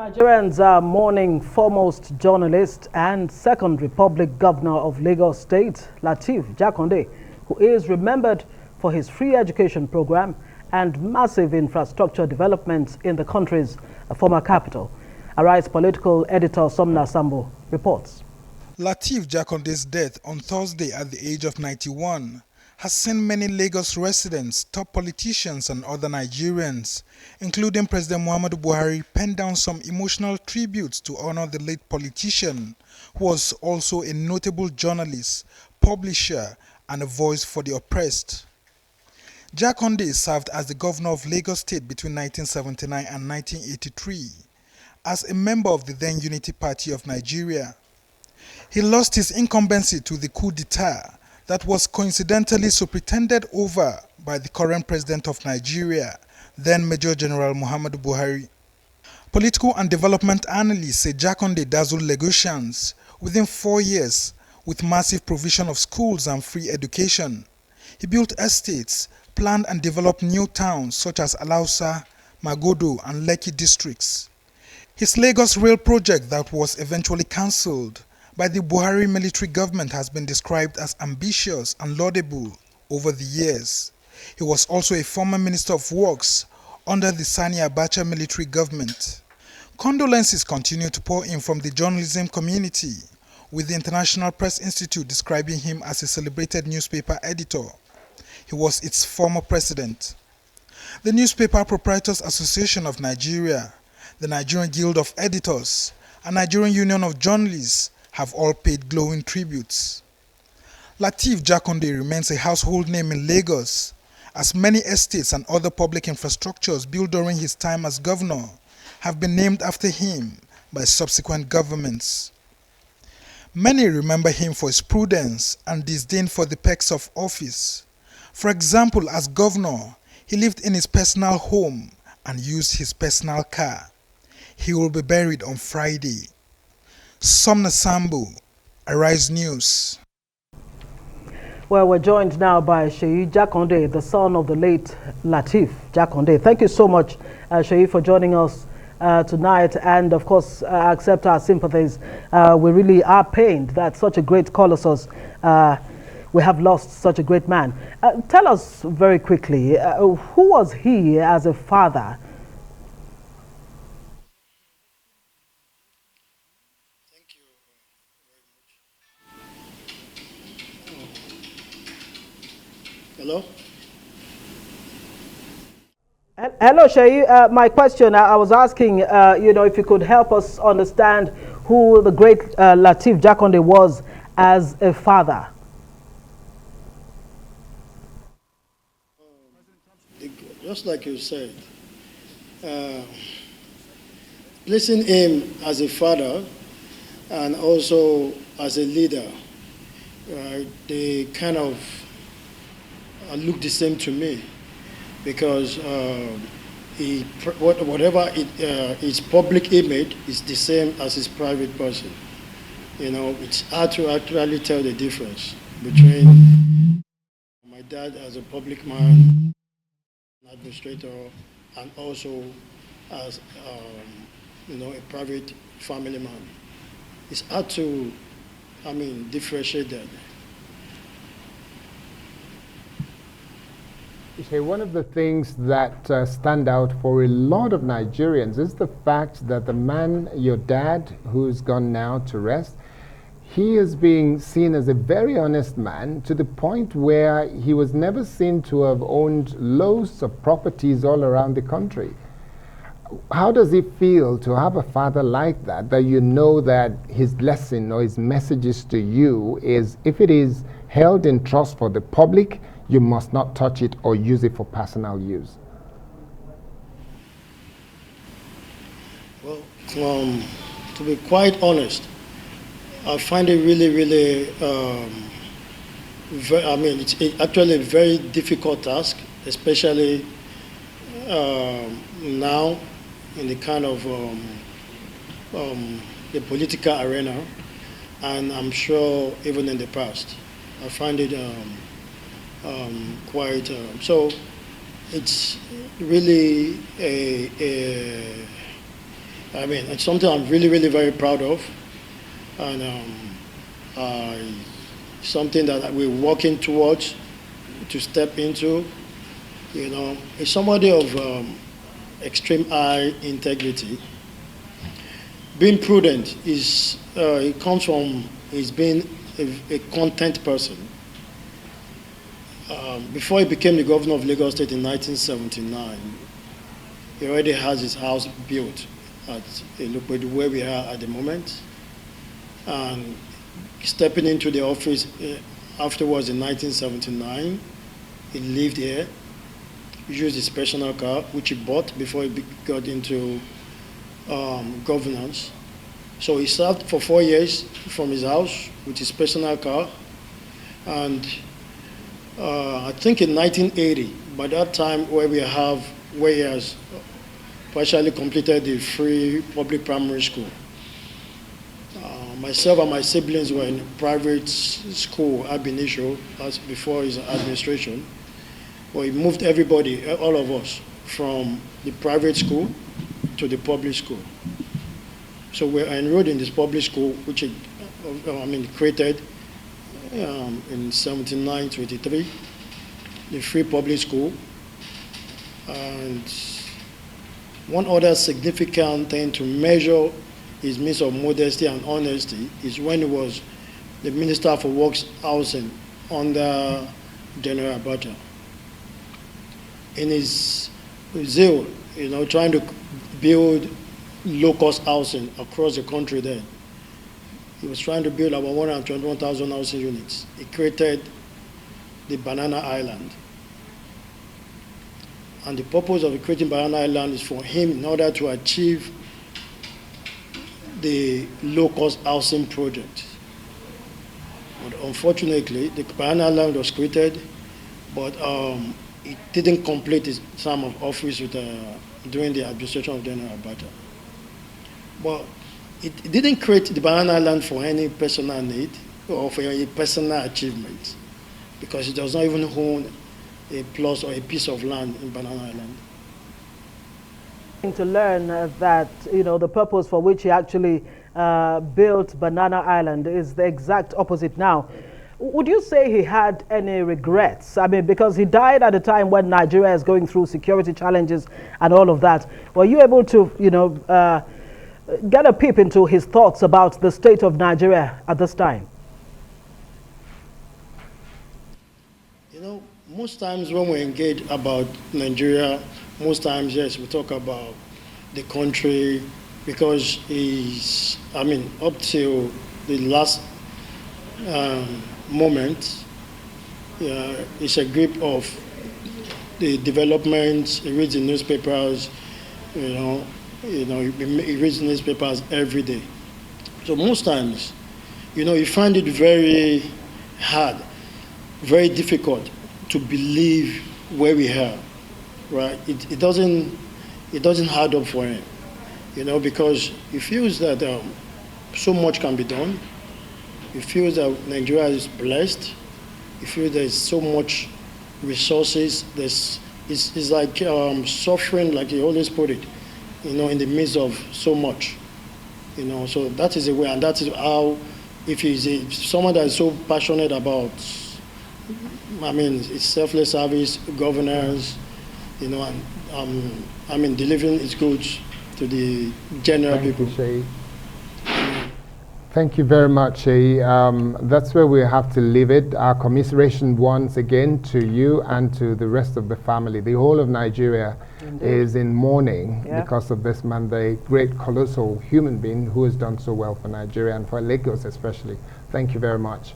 Nigerians are mourning foremost journalist and Second Republic Governor of Lagos State, Lateef Jakande, who is remembered for his free education program and massive infrastructure developments in the country's former capital. Arise political editor Somna Sambo reports. Lateef Jakande's death on Thursday at the age of 91 has seen many Lagos residents, top politicians and other Nigerians, including President Muhammadu Buhari, pen down some emotional tributes to honor the late politician, who was also a notable journalist, publisher and a voice for the oppressed. Jakande served as the governor of Lagos State between 1979 and 1983 as a member of the then Unity Party of Nigeria. He lost his incumbency to the coup d'etat that was coincidentally superintended over by the current president of Nigeria, then Major General Muhammadu Buhari. Political and development analysts say Jakande dazzled Lagosians within 4 years with massive provision of schools and free education. He built estates, planned and developed new towns such as Alausa, Magodo and Lekki districts. His Lagos Rail project that was eventually cancelled by the Buhari military government has been described as ambitious and laudable over the years. He was also a former Minister of Works under the Sani Abacha military government. Condolences continue to pour in from the journalism community, with the International Press Institute describing him as a celebrated newspaper editor. He was its former president. The Newspaper Proprietors Association of Nigeria, the Nigerian Guild of Editors, and Nigerian Union of Journalists have all paid glowing tributes. Lateef Jakande remains a household name in Lagos, as many estates and other public infrastructures built during his time as governor have been named after him by subsequent governments. Many remember him for his prudence and disdain for the perks of office. For example, as governor, he lived in his personal home and used his personal car. He will be buried on Friday. Somna Sambo, Arise News. Well, we're joined now by SEYI Jakande, the son of the late Lateef Jakande. Thank you so much, SEYI, for joining us tonight, and of course accept our sympathies. We really are pained that such a great colossus, we have lost such a great man. Tell us very quickly, who was he as a father? Hello? Hello, SEYI. My question, I was asking, if you could help us understand who the great Lateef Jakande was as a father. Just like you said, placing him as a father and also as a leader, they kind of look the same to me, because whatever his public image is the same as his private person. It's hard to actually tell the difference between my dad as a public man, an administrator, and also as a private family man. It's hard to, differentiate that. One of the things that stand out for a lot of Nigerians is the fact that the man, your dad, who's gone now to rest, he is being seen as a very honest man, to the point where he was never seen to have owned loads of properties all around the country. How does it feel to have a father like that you know that his lesson or his messages to you is, if it is held in trust for the public, you must not touch it or use it for personal use? Well, to be quite honest, I find it really, it's actually a very difficult task, especially now in the kind of the political arena, and I'm sure even in the past. I find it quite, so it's really I mean, it's something I'm really, really very proud of, and something that we're working towards to step into. You know, he's somebody of extreme high integrity. Being prudent is, it comes from his being a content person. Before he became the governor of Lagos State in 1979, he already has his house built at where we are at the moment. And stepping into the office afterwards in 1979, he lived here. He used his personal car, which he bought before he got into governance. So he served for 4 years from his house with his personal car. And I think in 1980, by that time where he has partially completed the free public primary school. Myself and my siblings were in private school ab initio as before his administration. Well, he moved everybody, all of us, from the private school to the public school. So we're enrolled in this public school, which created in 79-23, the free public school. And one other significant thing to measure his means of modesty and honesty is when he was the Minister for Works Housing under General Abacha. In his zeal, trying to build low-cost housing across the country then, he was trying to build about 121,000 housing units. He created the Banana Island. And the purpose of creating Banana Island is for him in order to achieve the low-cost housing project. But unfortunately, the Banana Island was created, but it didn't complete its term of office during the administration of General Abacha. But it didn't create the Banana Island for any personal need or for any personal achievement, because it does not even own a plot or a piece of land in Banana Island. To learn that the purpose for which he actually built Banana Island is the exact opposite now. Would you say he had any regrets? I mean, because he died at a time when Nigeria is going through security challenges and all of that. Were you able to get a peep into his thoughts about the state of Nigeria at this time? Most times when we engage about Nigeria, most times, yes, we talk about the country, because up till the last moment, it's a grip of the developments. He reads the newspapers, he reads the newspapers every day. So most times, you find it very hard, very difficult to believe where we are, right? It doesn't add up for him, because he feels that so much can be done. He feels that Nigeria is blessed. He feels there's so much resources. It's like suffering, like he always put it, in the midst of so much. So that is the way, and that is how, if he's someone that is so passionate about, it's selfless service, governance, and delivering its goods to the general people. Thank you, SEYI. Thank you very much, SEYI. That's where we have to leave it. Our commiseration once again to you and to the rest of the family. The whole of Nigeria is in mourning because of this man, the great, colossal human being who has done so well for Nigeria and for Lagos especially. Thank you very much.